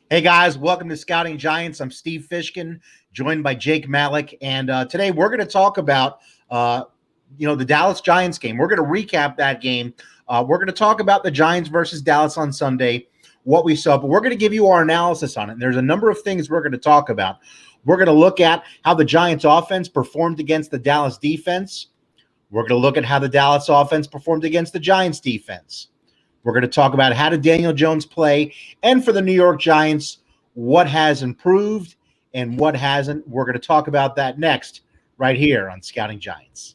Hey guys, welcome to Scouting Giants. I'm Steve Fishkin, joined by Jake Malik, and today we're going to talk about the Dallas Giants game. We're going to recap that game. We're going to talk about the Giants versus Dallas on Sunday, what we saw, but we're going to give you our analysis on it. And there's a number of things we're going to talk about. We're going to look at how the Giants offense performed against the Dallas defense. We're going to look at how the Dallas offense performed against the Giants defense. We're going to talk about how did Daniel Jones play, and for the New York Giants, what has improved and what hasn't. We're going to talk about that next right here on Scouting Giants.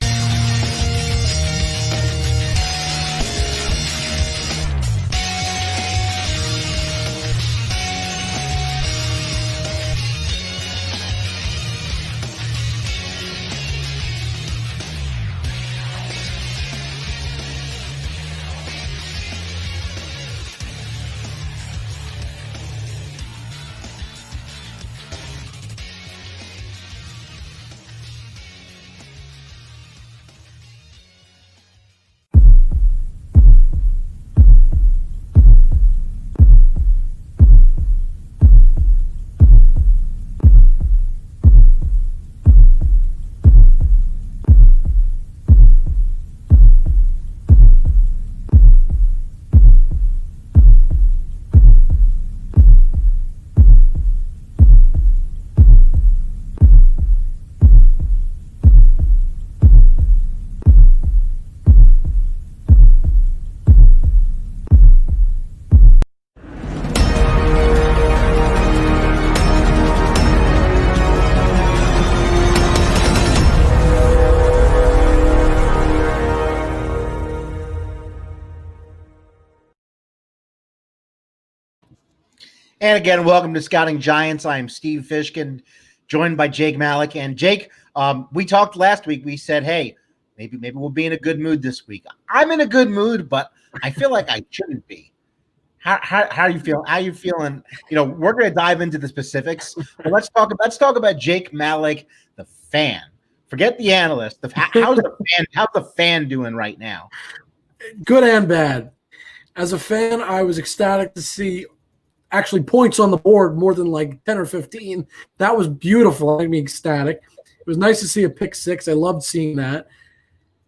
And again, welcome to Scouting Giants. I am Steve Fishkin, joined by Jake Malik. And Jake, we talked last week. We said, hey, maybe we'll be in a good mood this week. I'm in a good mood, but I feel like I shouldn't be. How you feel? How you feeling? We're going to dive into the specifics, but let's talk about Jake Malik, the fan. Forget the analyst. How's the fan doing right now? Good and bad. As a fan, I was ecstatic to see actually points on the board more than like 10 or 15. That was beautiful. Made me ecstatic. It was nice to see a pick six. I loved seeing that.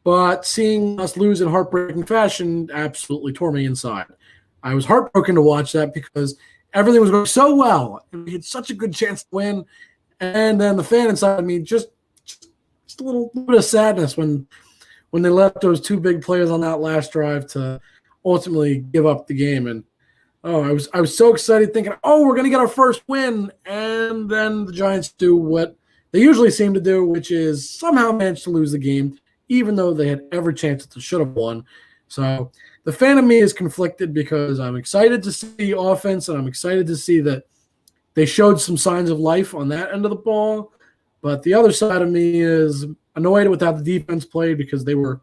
But seeing us lose in heartbreaking fashion absolutely tore me inside. I was heartbroken to watch that because everything was going so well. And we had such a good chance to win. And then the fan inside of me, just a little bit of sadness when they left those two big players on that last drive to ultimately give up the game. And I was so excited thinking, we're going to get our first win. And then the Giants do what they usually seem to do, which is somehow manage to lose the game, even though they had every chance to should have won. So the fan of me is conflicted because I'm excited to see offense, and I'm excited to see that they showed some signs of life on that end of the ball. But the other side of me is annoyed with how the defense played because they were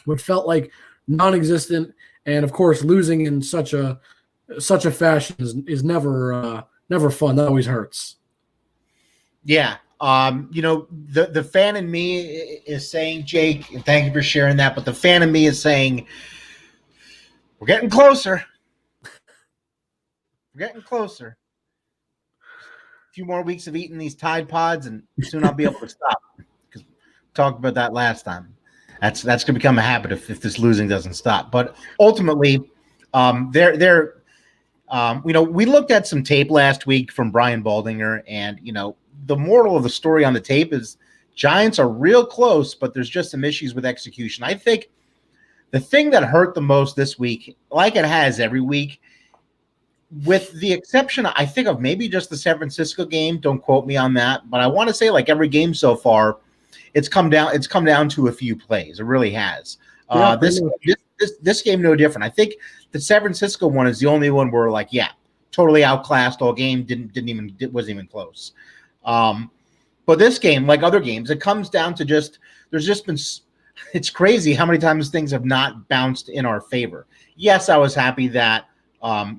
what felt like non-existent. And, of course, losing in such a fashion is never fun. That always hurts. Yeah. The fan in me is saying, Jake, and thank you for sharing that, but the fan in me is saying, we're getting closer. We're getting closer. A few more weeks of eating these Tide Pods, and soon I'll be able to stop. Because we talked about that last time. That's going to become a habit if this losing doesn't stop. But ultimately, we looked at some tape last week from Brian Baldinger, and, the moral of the story on the tape is Giants are real close, but there's just some issues with execution. I think the thing that hurt the most this week, like it has every week, with the exception, I think, of maybe just the San Francisco game, don't quote me on that, but I want to say like every game so far, it's come down to a few plays. It really has. Yeah, This game, no different. I think the San Francisco one is the only one where totally outclassed all game. Wasn't even close. But this game, like other games, it comes down to it's crazy how many times things have not bounced in our favor. Yes, I was happy that, our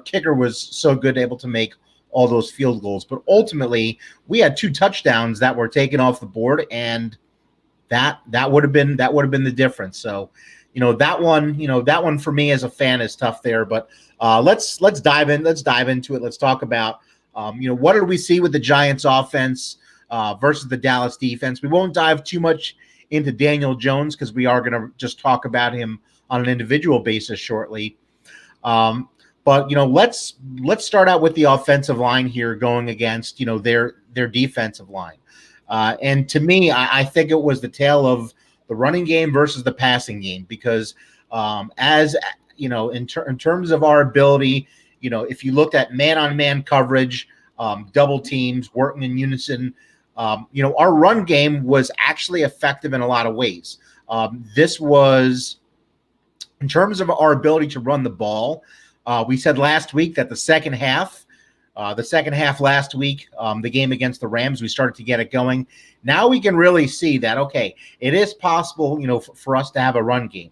kicker was so good, able to make all those field goals, but ultimately we had two touchdowns that were taken off the board, and that would have been the difference. So that one for me as a fan is tough there. But let's dive in. Let's dive into it. Let's talk about what did we see with the Giants offense versus the Dallas defense. We won't dive too much into Daniel Jones because we are going to just talk about him on an individual basis shortly. But let's start out with the offensive line here going against their defensive line. And to me, I think it was the tale of the running game versus the passing game because as in terms of our ability, if you looked at man-on-man coverage, double teams working in unison, our run game was actually effective in a lot of ways. This was in terms of our ability to run the ball. We said last week that the second half last week, the game against the Rams, we started to get it going. Now we can really see that, okay, it is possible, for us to have a run game.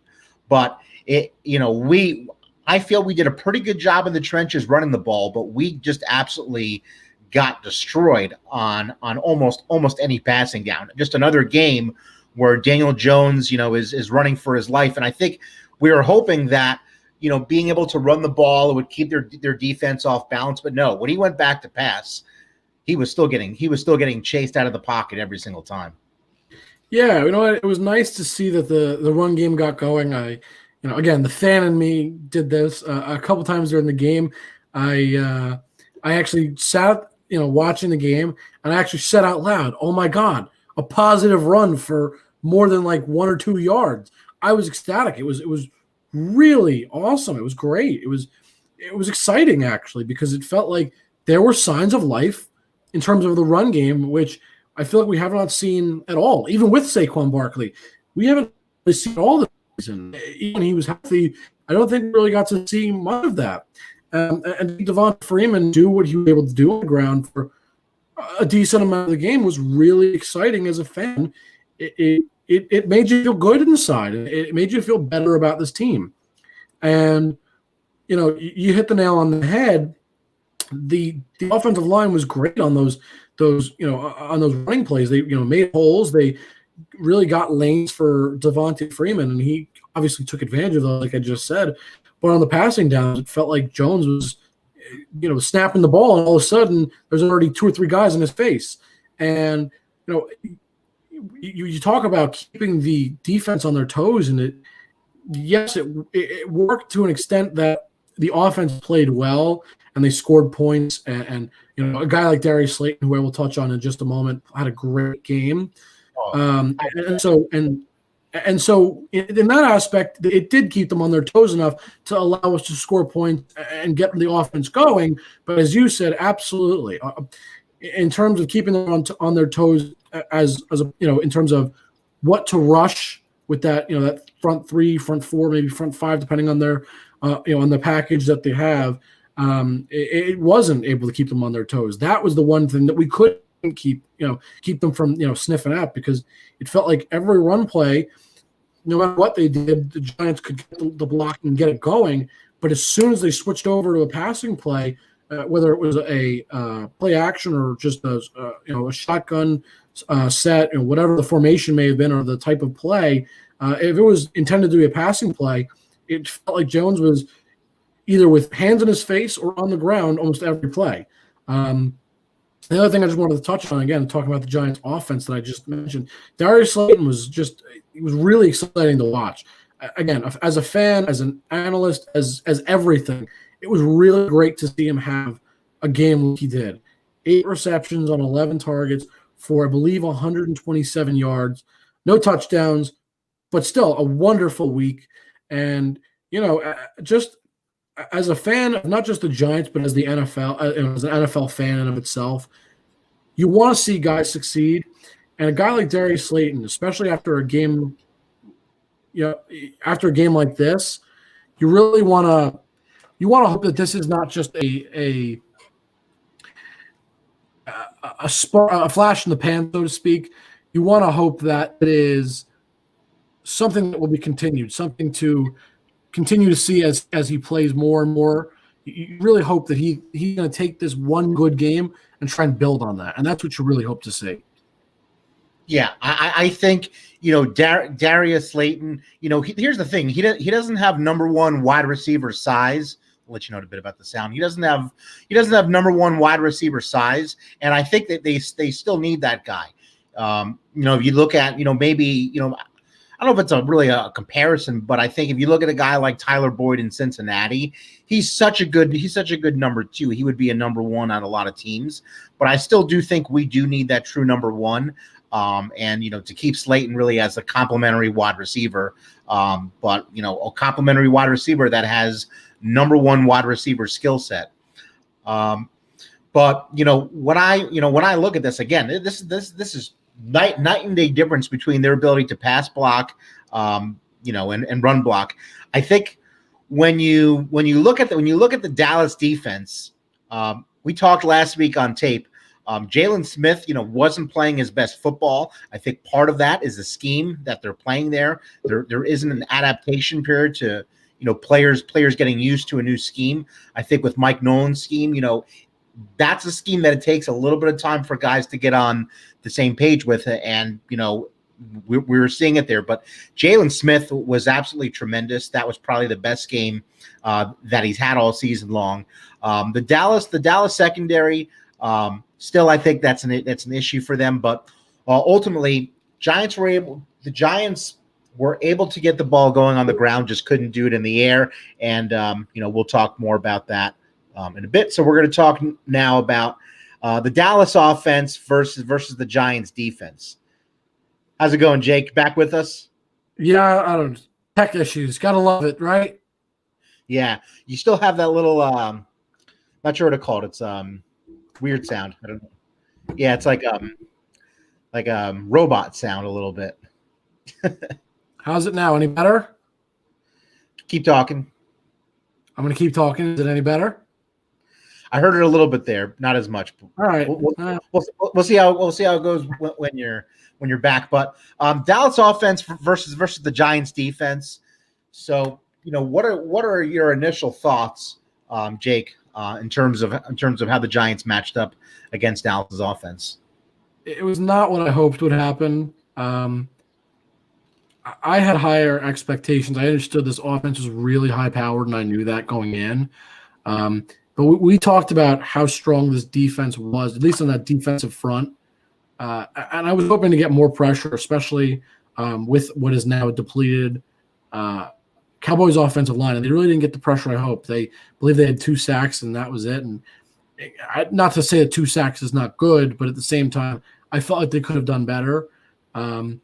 But I feel we did a pretty good job in the trenches running the ball, but we just absolutely got destroyed on almost any passing down. Just another game where Daniel Jones, is running for his life. And I think we were hoping that, being able to run the ball, it would keep their defense off balance. But no, when he went back to pass, he was still getting chased out of the pocket every single time. Yeah, it was nice to see that the run game got going. Again, the fan in me did this a couple times during the game. I actually sat, watching the game, and I actually said out loud, "Oh my God, a positive run for more than like 1 or 2 yards." I was ecstatic. It was really awesome. It was great. It was exciting actually because it felt like there were signs of life in terms of the run game, which I feel like we have not seen at all. Even with Saquon Barkley, we haven't really seen all the season. Even when he was healthy, I don't think we really got to see much of that. And Devonta Freeman do what he was able to do on the ground for a decent amount of the game was really exciting as a fan. It made you feel good inside. It made you feel better about this team. And, you hit the nail on the head. The offensive line was great on those on those running plays. They, made holes. They really got lanes for Devonta Freeman, and he obviously took advantage of those, like I just said. But on the passing downs, it felt like Jones was, snapping the ball, and all of a sudden there's already 2 or 3 guys in his face. And, you talk about keeping the defense on their toes, and it worked to an extent that the offense played well and they scored points. And a guy like Darius Slayton, who I will touch on in just a moment, had a great game. And so in that aspect, it did keep them on their toes enough to allow us to score points and get the offense going. But as you said, absolutely, in terms of keeping them on their toes, as in terms of what to rush with that, that front 3, front 4, maybe front 5, depending on their, on the package that they have, it wasn't able to keep them on their toes. That was the one thing that we couldn't keep them from, sniffing at, because it felt like every run play, no matter what they did, the Giants could get the block and get it going. But as soon as they switched over to a passing play, whether it was a play action or just a shotgun set, whatever the formation may have been or the type of play, if it was intended to be a passing play, it felt like Jones was either with hands in his face or on the ground almost every play. The other thing I just wanted to touch on, again, talking about the Giants offense that I just mentioned, Darius Slayton was really exciting to watch. Again, as a fan, as an analyst, as everything, it was really great to see him have a game like he did. 8 receptions on 11 targets for, I believe, 127 yards, no touchdowns, but still a wonderful week. And, just as a fan of not just the Giants, but as the NFL, as an NFL fan in of itself, you want to see guys succeed. And a guy like Darius Slayton, especially after a game, after a game like this, you really want to hope that this is not just a flash in the pan, so to speak. You want to hope that it is something that will be continued, something to continue to see as he plays more and more. You really hope that he's going to take this one good game and try and build on that, and that's what you really hope to see. Yeah, I think Darius Slayton. Here's the thing: he doesn't have number one wide receiver size. I'll let you know a bit about the sound. He doesn't have number one wide receiver size, and I think that they still need that guy. If you look at maybe I don't know if it's really a comparison, but I think if you look at a guy like Tyler Boyd in Cincinnati, he's such a good number two. He would be a number one on a lot of teams, but I still do think we do need that true number one. And to keep Slayton really as a complementary wide receiver, but a complementary wide receiver that has number one wide receiver skill set. But when I look at this again, this is night and day difference between their ability to pass block, and run block. I think when you look at the Dallas defense, we talked last week on tape. Jalen Smith, wasn't playing his best football. I think part of that is the scheme that they're playing there. There isn't an adaptation period to players getting used to a new scheme. I think with Mike Nolan's scheme, that's a scheme that it takes a little bit of time for guys to get on the same page with it. And, we were seeing it there. But Jalen Smith was absolutely tremendous. That was probably the best game that he's had all season long. The Dallas secondary, still, I think that's an issue for them. But ultimately, the Giants were able to get the ball going on the ground, just couldn't do it in the air. And, we'll talk more about that in a bit. So we're going to talk now about the Dallas offense versus the Giants defense. How's it going, Jake? Back with us? Yeah, I don't know. Tech issues. Gotta love it, right? Yeah. You still have that little not sure what to call it. It's weird sound. I don't know. Yeah, it's like robot sound a little bit. How's it now? Any better? Keep talking. I'm gonna keep talking. Is it any better? I heard it a little bit there, not as much. All right. We'll see how it goes when you're back. But Dallas offense versus the Giants defense. So what are your initial thoughts, Jake, in terms of how the Giants matched up against Dallas's offense? It was not what I hoped would happen. I had higher expectations. I understood this offense was really high powered, and I knew that going in. But we talked about how strong this defense was, at least on that defensive front. And I was hoping to get more pressure, especially with what is now a depleted Cowboys offensive line. And they really didn't get the pressure I hoped. They believe they had 2 sacks, and that was it. And not to say that 2 sacks is not good, but at the same time, I felt like they could have done better. And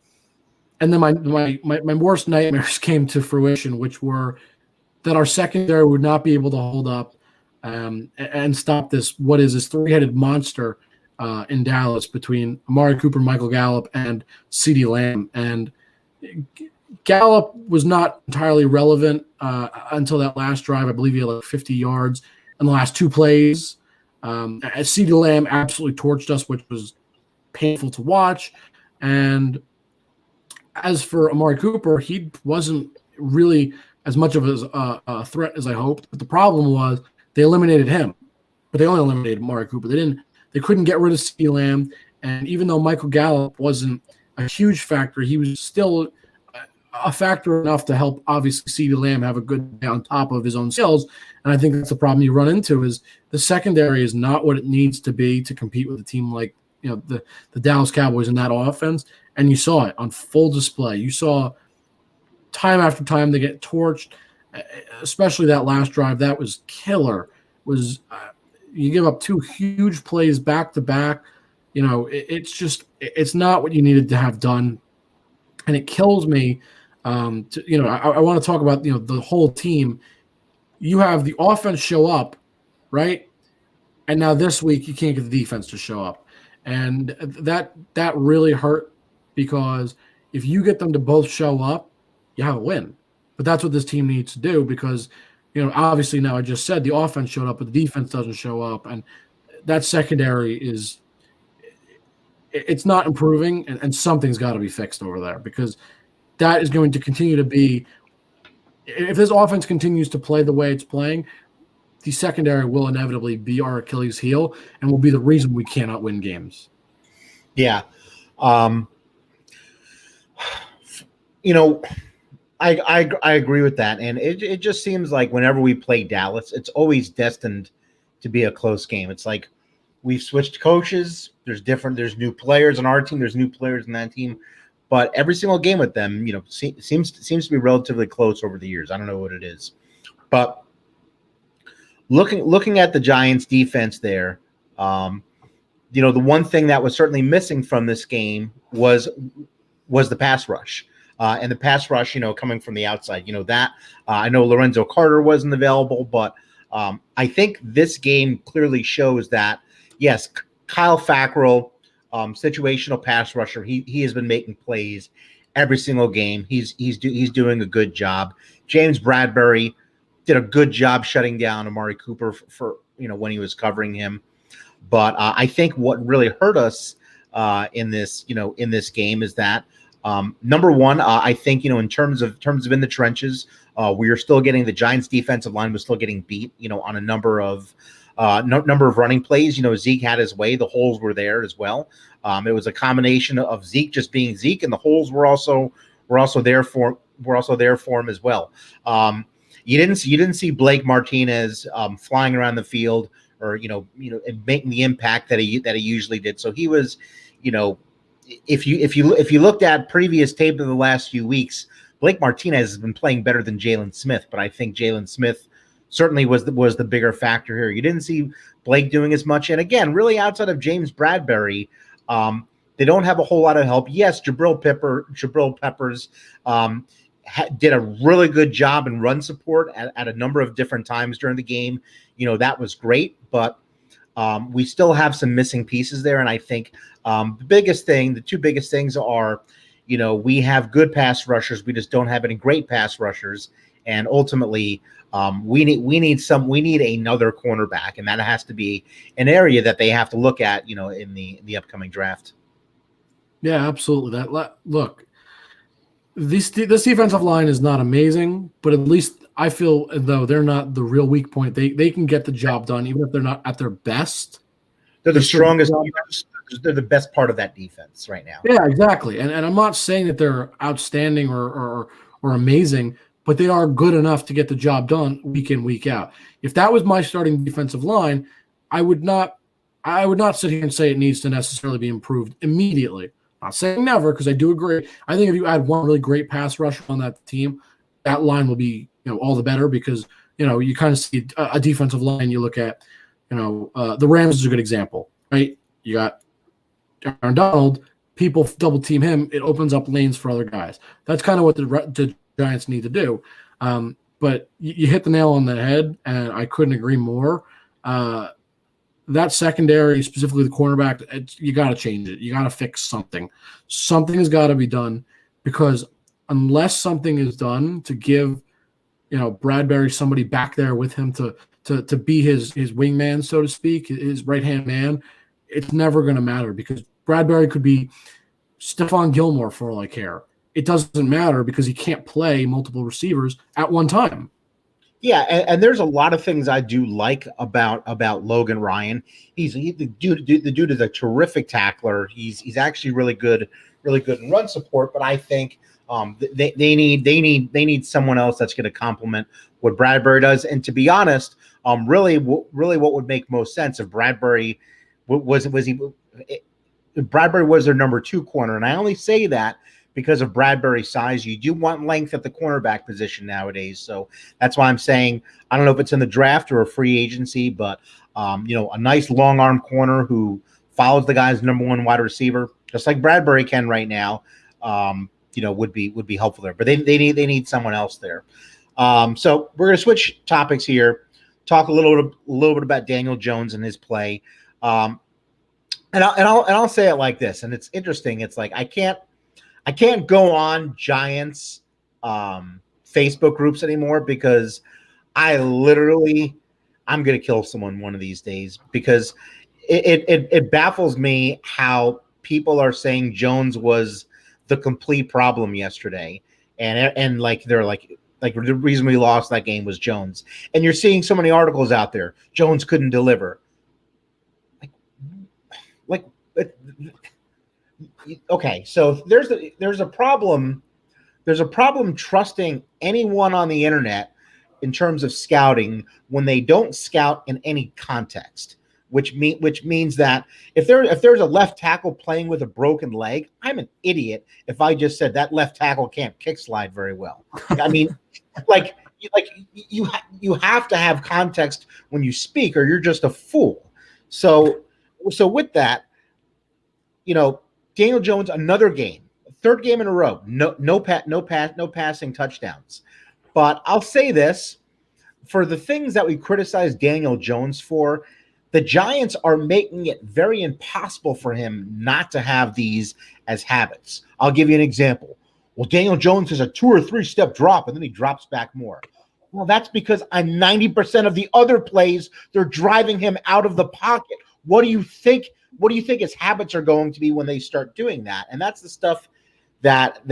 then my worst nightmares came to fruition, which were that our secondary would not be able to hold up and stop this 3-headed monster in Dallas between Amari Cooper, Michael Gallup, and CeeDee Lamb. And Gallup was not entirely relevant until that last drive. I believe he had like 50 yards in the last 2 plays. CeeDee Lamb absolutely torched us, which was painful to watch. And as for Amari Cooper, he wasn't really as much of a threat as I hoped. But the problem was they eliminated him, but they only eliminated Amari Cooper. They couldn't get rid of CeeDee Lamb. And even though Michael Gallup wasn't a huge factor, he was still a factor enough to help, obviously, CeeDee Lamb have a good day on top of his own skills. And I think that's the problem you run into is the secondary is not what it needs to be to compete with a team like the Dallas Cowboys in that offense. And you saw it on full display. You saw time after time they get torched, especially that last drive. That was killer. You give up 2 huge plays back to back. It's not what you needed to have done. And it kills me. I want to talk about, the whole team. You have the offense show up, right? And now this week you can't get the defense to show up. And that really hurt because if you get them to both show up, you have a win. But that's what this team needs to do because, obviously now I just said the offense showed up, but the defense doesn't show up. And that secondary it's not improving, and something's got to be fixed over there because that is going to continue to be – if this offense continues to play the way it's playing, the secondary will inevitably be our Achilles heel and will be the reason we cannot win games. Yeah. you know, I agree with that, and it just seems like whenever we play Dallas, it's always destined to be a close game. It's like we've switched coaches. There's new players on our team. There's new players in that team, but every single game with them, seems to be relatively close over the years. I don't know what it is, but looking at the Giants' defense there, um, the one thing that was certainly missing from this game was the pass rush. And the pass rush, coming from the outside, that I know Lorenzo Carter wasn't available, but I think this game clearly shows that, yes, Kyle Fackrell, situational pass rusher, he has been making plays every single game. He's doing a good job. James Bradbury did a good job shutting down Amari Cooper for when he was covering him. But I think what really hurt us in this game is that number one, I think in terms of in the trenches, we are still getting the Giants' defensive line was still getting beat, on a number of running plays. Zeke had his way; the holes were there as well. It was a combination of Zeke just being Zeke, and the holes were also there for him as well. You didn't see Blake Martinez flying around the field or and making the impact that he usually did. So he was, if you looked at previous tape of the last few weeks, Blake Martinez has been playing better than Jalen Smith, but I think Jalen Smith certainly was the bigger factor here. You didn't see Blake doing as much, and again, really outside of James Bradbury, they don't have a whole lot of help. Yes, Jabril Peppers did a really good job in run support at a number of different times during the game. That was great, but we still have some missing pieces there. And I think the two biggest things are, we have good pass rushers. We just don't have any great pass rushers. And ultimately, we need another cornerback, and that has to be an area that they have to look at, in the upcoming draft. Yeah, absolutely. Look, this defensive line is not amazing, but at least I feel as though they're not the real weak point. They can get the job done, even if they're not at their best. They're the strongest. They're the best part of that defense right now. Yeah, exactly. And I'm not saying that they're outstanding or amazing, but they are good enough to get the job done week in, week out. If that was my starting defensive line, I would not sit here and say it needs to necessarily be improved immediately. Not saying never, because I do agree. I think if you add one really great pass rusher on that team, that line will be all the better, because you kind of see a defensive line. You look at the Rams is a good example, right? You got Aaron Donald, people double team him, it opens up lanes for other guys. That's kind of what the Giants need to do. But you hit the nail on the head, and I couldn't agree more. That secondary, specifically the cornerback, you got to change it. You got to fix something. Something has got to be done, because unless something is done to give, Bradbury somebody back there with him to be his wingman, so to speak, his right-hand man, it's never going to matter, because Bradbury could be Stephon Gilmore for all I care. It doesn't matter, because he can't play multiple receivers at one time. Yeah, and there's a lot of things I do like about Logan Ryan. The dude is a terrific tackler. He's actually really good in run support. But I think they need someone else that's going to complement what Bradbury does. And to be honest, really what would make most sense if Bradbury Bradbury was their number 2 corner, and I only say that because of Bradbury's size. You do want length at the cornerback position nowadays. So that's why I'm saying, I don't know if it's in the draft or a free agency, but a nice long arm corner who follows the guy's number 1 wide receiver, just like Bradbury can right now, would be helpful there. But they need someone else there. So we're going to switch topics here, talk a little bit about Daniel Jones and his play. And I'll say it like this, and it's interesting. It's like I can't go on Giants Facebook groups anymore, because I'm going to kill someone one of these days, because it baffles me how people are saying Jones was the complete problem yesterday, and like they're like the reason we lost that game was Jones, and you're seeing so many articles out there. Jones couldn't deliver. Okay, so there's a problem there's a problem trusting anyone on the internet in terms of scouting when they don't scout in any context. Which means that if there's a left tackle playing with a broken leg, I'm an idiot if I just said that left tackle can't kick slide very well. I mean, like you have to have context when you speak, or you're just a fool. So with that, Daniel Jones, another game, third game in a row, no passing touchdowns. But I'll say this, for the things that we criticize Daniel Jones for, the Giants are making it very impossible for him not to have these as habits. I'll give you an example. Well, Daniel Jones has a 2 or 3 step drop, and then he drops back more. Well, that's because on 90% of the other plays, they're driving him out of the pocket. What do you think his habits are going to be when they start doing that? And that's the stuff that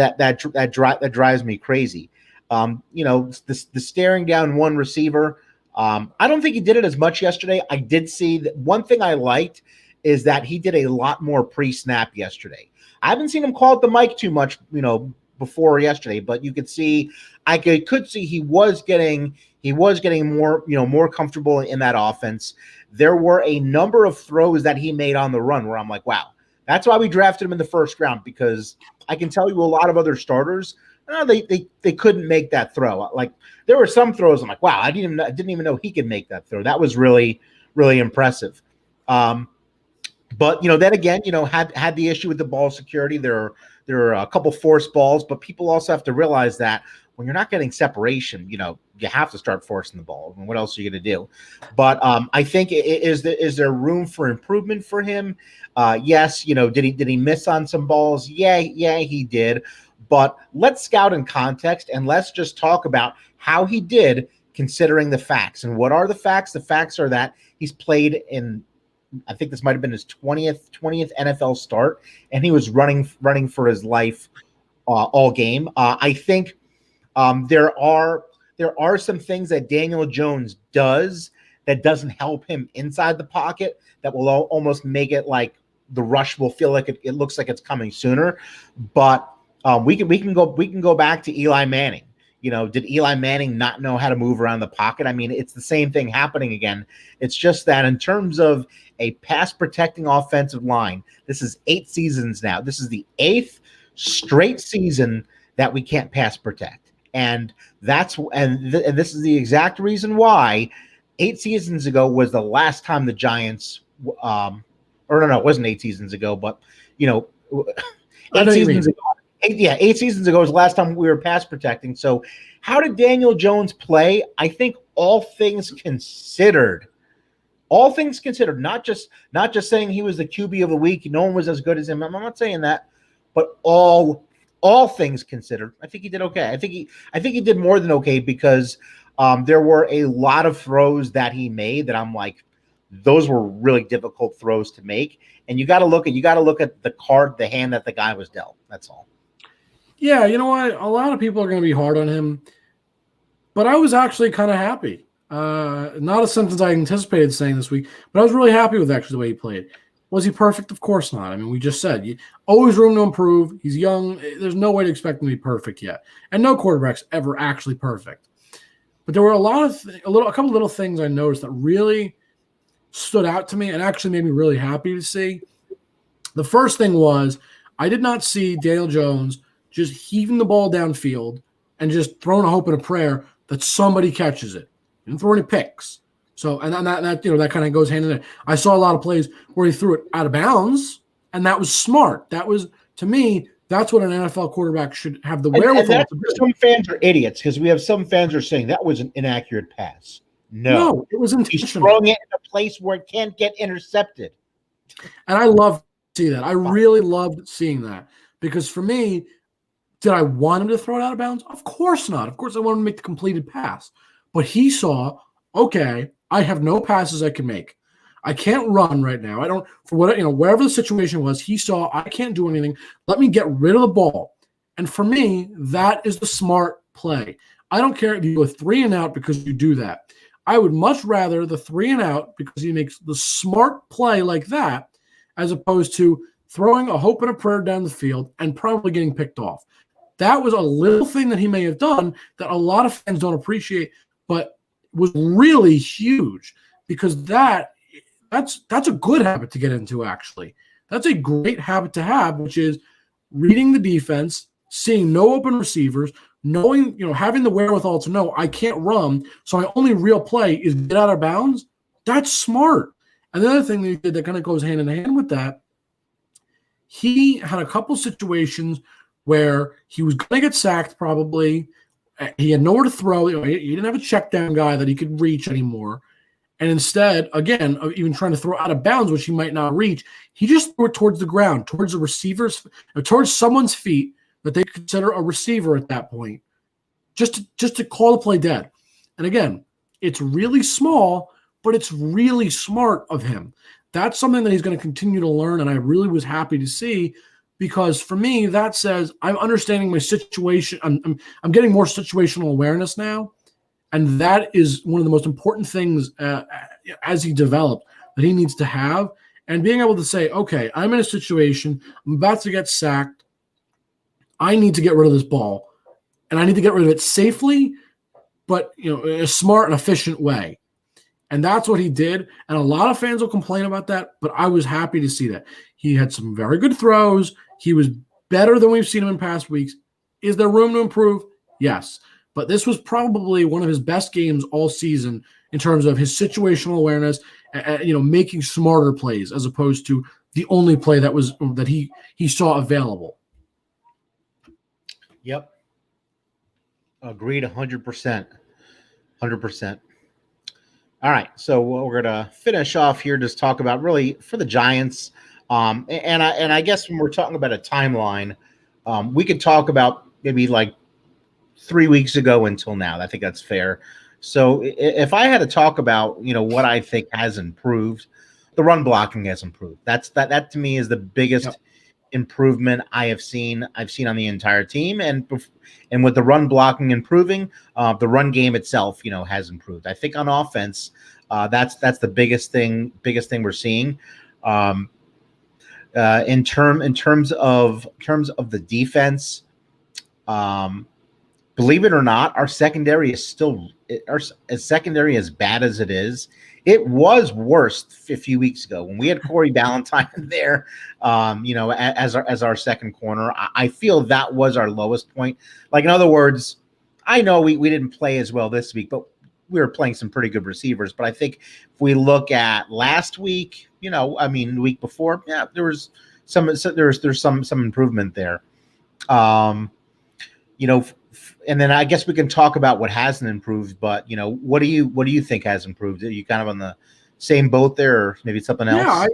drives me crazy. The staring down one receiver. I don't think he did it as much yesterday. I did see that one thing I liked is that he did a lot more pre-snap yesterday. I haven't seen him call at the mic too much, before yesterday, but you could see, I could see he was getting more, more comfortable in that offense. There were a number of throws that he made on the run where I'm like, wow, that's why we drafted him in the first round, because I can tell you a lot of other starters, they couldn't make that throw. Like, there were some throws I'm like, wow, I didn't even know he could make that throw. That was really, really impressive. But then again, had the issue with the ball security. There are a couple forced balls, but people also have to realize that when you're not getting separation, you have to start forcing the ball. And what else are you going to do? But I think is there room for improvement for him? Yes. Did he miss on some balls? Yeah, he did. But let's scout in context, and let's just talk about how he did considering the facts. And what are the facts? The facts are that he's played in, I think this might have been his 20th NFL start, and he was running for his life all game. I think there are some things that Daniel Jones does that doesn't help him inside the pocket that will almost make it like the rush will feel like it looks like it's coming sooner. But we can go back to Eli Manning. Did Eli Manning not know how to move around the pocket? I mean, it's the same thing happening again. It's just that in terms of a pass protecting offensive line, this is 8 seasons now. This is the 8th straight season that we can't pass protect. And this is the exact reason why 8 seasons ago was the last time the Giants, it wasn't 8 seasons ago, but 8 seasons ago. 8 seasons ago was the last time we were pass protecting. So how did Daniel Jones play? I think all things considered, not just saying he was the QB of the week, no one was as good as him. I'm not saying that, but all things considered, I think he did okay. I think he did more than okay, because there were a lot of throws that he made that I'm like, those were really difficult throws to make. And you got to look at the hand that the guy was dealt. That's all. Yeah, you know what? A lot of people are going to be hard on him, but I was actually kind of happy. Not a sentence I anticipated saying this week, but I was really happy with actually the way he played. Was he perfect? Of course not. I mean, we just said always room to improve. He's young. There's no way to expect him to be perfect yet, and no quarterback's ever actually perfect. But there were a couple little things I noticed that really stood out to me and actually made me really happy to see. The first thing was, I did not see Daniel Jones just heaving the ball downfield and just throwing a hope and a prayer that somebody catches it. He didn't throw any picks. So, and that kind of goes hand in hand. I saw a lot of plays where he threw it out of bounds, and that was smart. That was, to me, that's what an NFL quarterback should have the wherewithal to do. Some fans are idiots, because we have some fans are saying that was an inaccurate pass. No, it was intentional. He's throwing it in a place where it can't get intercepted. And I love to see that. I really loved seeing that, because for me, did I want him to throw it out of bounds? Of course not. Of course I want him to make the completed pass. But he saw, okay, I have no passes I can make. I can't run right now. I don't, for what, wherever the situation was, he saw I can't do anything. Let me get rid of the ball. And for me, that is the smart play. I don't care if you go 3 and out because you do that. I would much rather the 3 and out because he makes the smart play like that, as opposed to throwing a hope and a prayer down the field and probably getting picked off. That was a little thing that he may have done that a lot of fans don't appreciate, but was really huge, because that's a good habit to get into, actually. That's a great habit to have, which is reading the defense, seeing no open receivers, knowing, having the wherewithal to know I can't run, so my only real play is get out of bounds. That's smart. And the other thing that he did that kind of goes hand in hand with that, he had a couple situations where he was going to get sacked probably. He had nowhere to throw. He didn't have a check down guy that he could reach anymore. And instead, again, of even trying to throw out of bounds, which he might not reach, he just threw it towards the ground, towards the receivers, towards someone's feet that they consider a receiver at that point, just to call the play dead. And again, it's really small, but it's really smart of him. That's something that he's going to continue to learn, and I really was happy to see, because for me, that says I'm understanding my situation. I'm getting more situational awareness now. And that is one of the most important things as he developed that he needs to have. And being able to say, okay, I'm in a situation, I'm about to get sacked. I need to get rid of this ball. And I need to get rid of it safely, but in a smart and efficient way. And that's what he did. And a lot of fans will complain about that, but I was happy to see that. He had some very good throws. He was better than we've seen him in past weeks. Is there room to improve? Yes. But this was probably one of his best games all season in terms of his situational awareness, making smarter plays as opposed to the only play that he saw available. Yep. Agreed 100%. 100%. All right. So we're going to finish off here, just talk about really for the Giants. And I guess when we're talking about a timeline, we could talk about maybe like 3 weeks ago until now. I think that's fair. So if I had to talk about, what I think has improved, the run blocking has improved. That to me is the biggest improvement I have seen. I've seen on the entire team, and with the run blocking improving, the run game itself, has improved. I think on offense, that's the biggest thing we're seeing. In terms of the defense, believe it or not, our secondary is still as secondary as bad as it is. It was worse a few weeks ago when we had Corey Ballantyne there, as our second corner. I feel that was our lowest point. Like, in other words, I know we didn't play as well this week, but we were playing some pretty good receivers. But I think if we look at last week, the week before, there was there's some improvement there. And then I guess we can talk about what hasn't improved, but what do you think has improved? Are you kind of on the same boat there, or maybe something else? Yeah,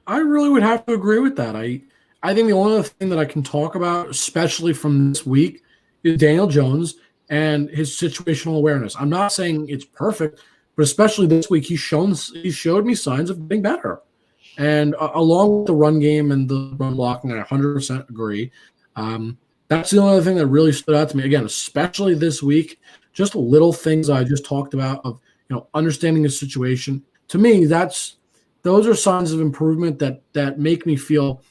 I really would have to agree with that. I think the only other thing that I can talk about, especially from this week, is Daniel Jones and his situational awareness. I'm not saying it's perfect, but especially this week, he showed me signs of getting better. And along with the run game and the run blocking, I 100% agree. That's the only other thing that really stood out to me. Again, especially this week, just little things I just talked about of understanding the situation. To me, those are signs of improvement that make me feel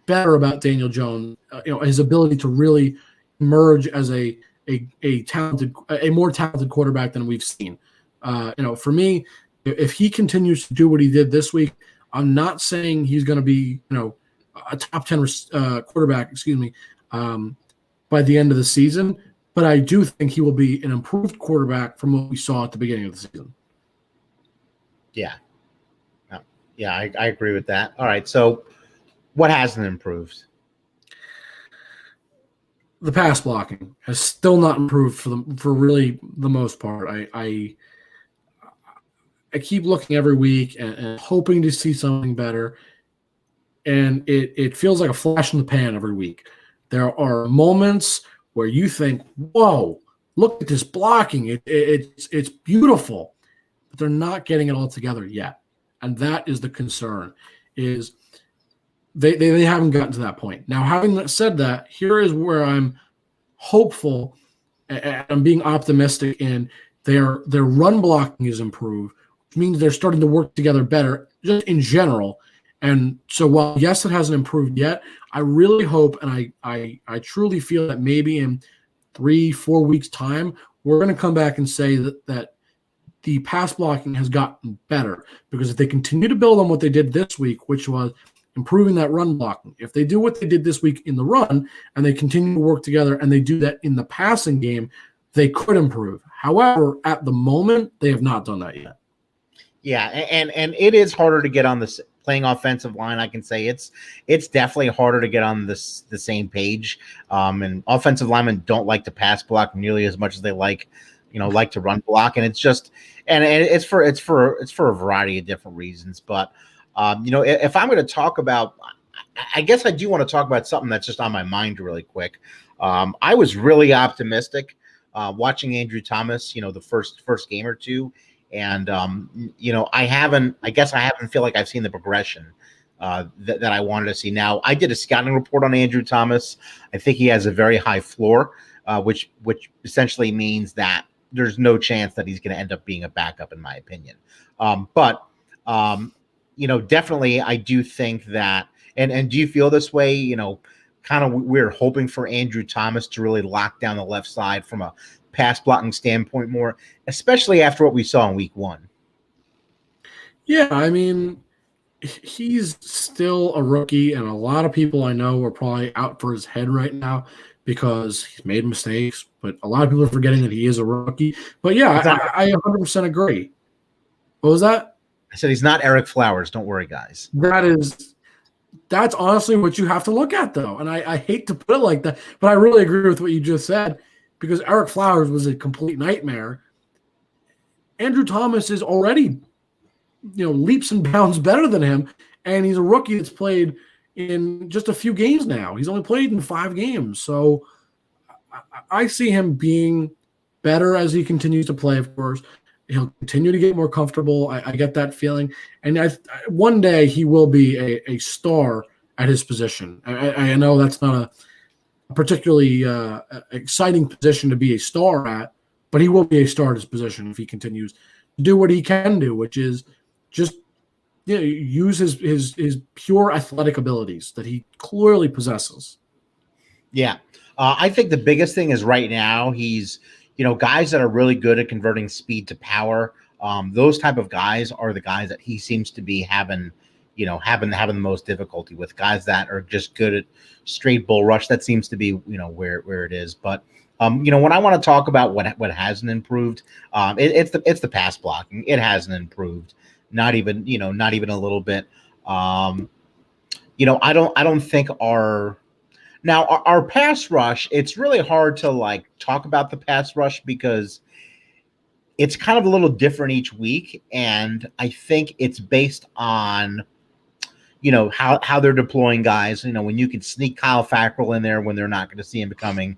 better about Daniel Jones. His ability to really emerge as a more talented quarterback than we've seen. For me, if he continues to do what he did this week, I'm not saying he's going to be a top 10 quarterback. Excuse me. By the end of the season, but I do think he will be an improved quarterback from what we saw at the beginning of the season. Yeah. I agree with that. All right. So what hasn't improved? The pass blocking has still not improved for really the most part. I keep looking every week and hoping to see something better. And it feels like a flash in the pan every week. There are moments where you think, whoa, look at this blocking. It's beautiful. But they're not getting it all together yet. And that is the concern, is they haven't gotten to that point. Now, having said that, here is where I'm hopeful and I'm being optimistic in their run blocking is improved, which means they're starting to work together better just in general. And so while, yes, it hasn't improved yet, I really hope and I truly feel that maybe in 3-4 weeks time, we're going to come back and say that the pass blocking has gotten better, because if they continue to build on what they did this week, which was improving that run blocking, if they do what they did this week in the run and they continue to work together and they do that in the passing game, they could improve. However, at the moment, they have not done that yet. Yeah, and it is harder to get on the playing offensive line. I can say it's definitely harder to get on the same page. And offensive linemen don't like to pass block nearly as much as they like to run block, and it's just and it's for a variety of different reasons. But if I'm going to talk about, I guess I do want to talk about something that's just on my mind really quick. I was really optimistic watching Andrew Thomas, the first game or two. And I haven't feel like I've seen the progression that I wanted to see. Now, I did a scouting report on Andrew Thomas. I think he has a very high floor, which essentially means that there's no chance that he's going to end up being a backup, in my opinion. But definitely, I do think that. And do you feel this way? Kind of, we're hoping for Andrew Thomas to really lock down the left side from a pass blocking standpoint more, especially after what we saw in week 1. Yeah, I mean, he's still a rookie, and a lot of people I know are probably out for his head right now because he's made mistakes, but a lot of people are forgetting that he is a rookie. But yeah, I 100% agree. What was that? I said he's not Eric Flowers. Don't worry, guys. That's honestly what you have to look at, though. And I hate to put it like that, but I really agree with what you just said, because Eric Flowers was a complete nightmare. Andrew Thomas is already, leaps and bounds better than him, and he's a rookie that's played in just a few games now. He's only played in 5 games. So I see him being better as he continues to play, of course. He'll continue to get more comfortable. I get that feeling. And one day he will be a star at his position. I know that's not a particularly exciting position to be a star at, but he will be a star at his position if he continues to do what he can do, which is just use his pure athletic abilities that he clearly possesses. Yeah. I think the biggest thing is right now he's, guys that are really good at converting speed to power. Those type of guys are the guys that he seems to be having the most difficulty with. Guys that are just good at straight bull rush. That seems to be, where it is. But, when I want to talk about what hasn't improved, it's the pass blocking. It hasn't improved. Not even a little bit. I don't think our pass rush, it's really hard to talk about the pass rush because it's kind of a little different each week. And I think it's based on, how they're deploying guys, when you can sneak Kyle Fackrell in there when they're not going to see him coming.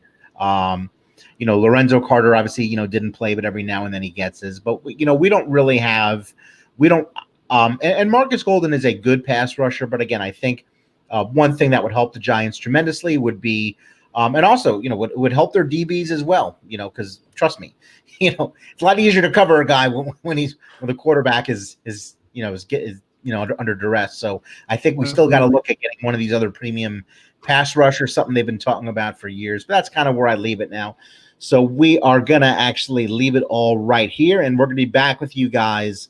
Lorenzo Carter obviously, didn't play, but every now and then he gets his. But, we don't really have – and Marcus Golden is a good pass rusher. But, again, I think one thing that would help the Giants tremendously would be and also, would help their DBs as well, because trust me, it's a lot easier to cover a guy when the quarterback is under duress. So I think we still got to look at getting one of these other premium pass rushers, something they've been talking about for years. But that's kind of where I leave it now. So we are going to actually leave it all right here, and we're going to be back with you guys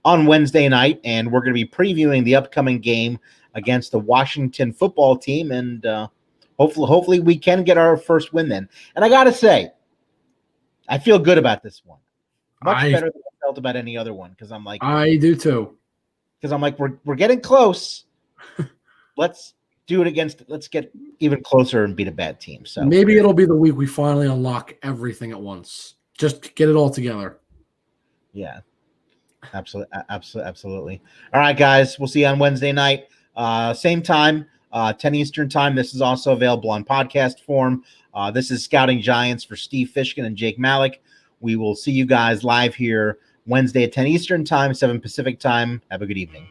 on Wednesday night, and we're going to be previewing the upcoming game against the Washington football team, and hopefully we can get our first win then. And I got to say, I feel good about this one. Much better than I felt about any other one, because I'm like, I do too. Because I'm like, we're getting close. Let's do it against. Let's get even closer and beat a bad team. So maybe it'll be the week we finally unlock everything at once. Just get it all together. Yeah, absolutely. All right, guys, we'll see you on Wednesday night, same time, 10 Eastern time. This is also available on podcast form. This is Scouting Giants for Steve Fishkin and Jake Malik. We will see you guys live here Wednesday at 10 Eastern time, 7 Pacific time. Have a good evening.